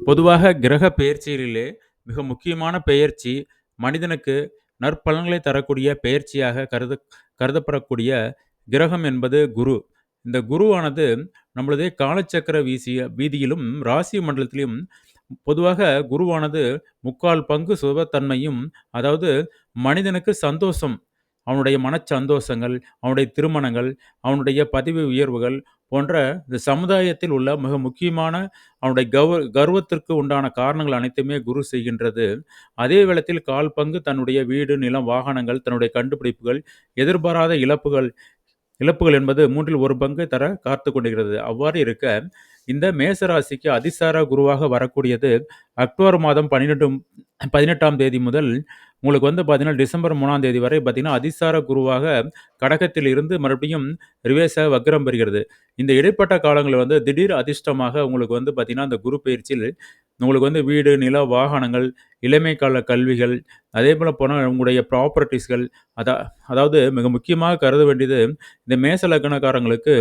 பொதுவாக கிரக பெயர்ச்சிகளிலே மிக முக்கியமான பெயர்ச்சி மனிதனுக்கு நற்பலன்களை தரக்கூடிய பெயர்ச்சியாக கருதப்படக்கூடிய கிரகம் என்பது குரு. இந்த குருவானது நம்மளுடைய காலச்சக்கர வீதியிலும் ராசி மண்டலத்திலும் பொதுவாக குருவானது முக்கால் பங்கு சுபத்தன்மையும், அதாவது மனிதனுக்கு சந்தோஷம், அவனுடைய மனச்சந்தோஷங்கள், அவனுடைய திருமணங்கள், அவனுடைய பதவி உயர்வுகள் போன்ற இந்த சமுதாயத்தில் உள்ள மிக முக்கியமான அவனுடைய கர்வத்திற்கு உண்டான காரணங்கள் அனைத்துமே குரு செய்கின்றது. அதே வேளத்தில் கால் பங்கு தன்னுடைய வீடு, நிலம், வாகனங்கள், தன்னுடைய கண்டுபிடிப்புகள், எதிர்பாராத இழப்புகள் இழப்புகள் என்பது 3ல் 1 பங்கு தர காத்துக் கொண்டிருக்கிறது. அவ்வாறு இருக்க, இந்த மேச ராசிக்கு அதிசார குருவாக வரக்கூடியது அக்டோபர் மாதம் 18ஆம் தேதி முதல் உங்களுக்கு பார்த்தீங்கன்னா, டிசம்பர் 3ஆம் தேதி வரை பார்த்தீங்கன்னா, அதிசார குருவாக கடகத்தில் இருந்து மறுபடியும் ரிவர்ஸாக வக்ரம் பெறுகிறது. இந்த இடைப்பட்ட காலங்கள் திடீர் அதிர்ஷ்டமாக உங்களுக்கு பார்த்தீங்கன்னா, அந்த குரு பெயர்ச்சியில் உங்களுக்கு வீடு, நில, வாகனங்கள், இளமை கால கல்விகள், அதேபோல போனா உங்களுடைய ப்ராப்பர்ட்டீஸ்கள், அதா அதாவது மிக முக்கியமாக கருத வேண்டியது, இந்த மேச லக்னக்காரங்களுக்கு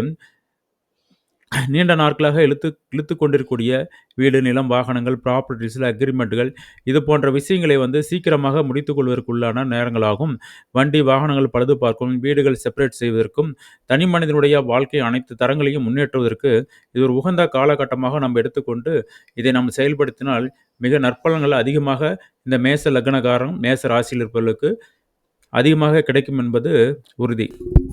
நீண்ட நாட்களாக இழுத்துக் கொண்டிருக்கக்கூடிய வீடு, நிலம், வாகனங்கள், ப்ராப்பர்ட்டீஸ்ல அக்ரீமெண்ட்டுகள், இது போன்ற விஷயங்களை சீக்கிரமாக முடித்துக் கொள்வதற்குள்ளான நேரங்களாகும். வண்டி, வாகனங்கள் பழுது பார்க்கும், வீடுகள் செப்பரேட் செய்வதற்கும், தனி மனிதனுடைய வாழ்க்கை அனைத்து தரங்களையும் முன்னேற்றுவதற்கு இது ஒரு உகந்த காலகட்டமாக நம்ம எடுத்துக்கொண்டு, இதை நாம் செயல்படுத்தினால் மிக நற்பலன்கள் அதிகமாக இந்த மேச லக்னக்காரன், மேச ராசியில் இருப்பவர்களுக்கு அதிகமாக கிடைக்கும் என்பது உறுதி.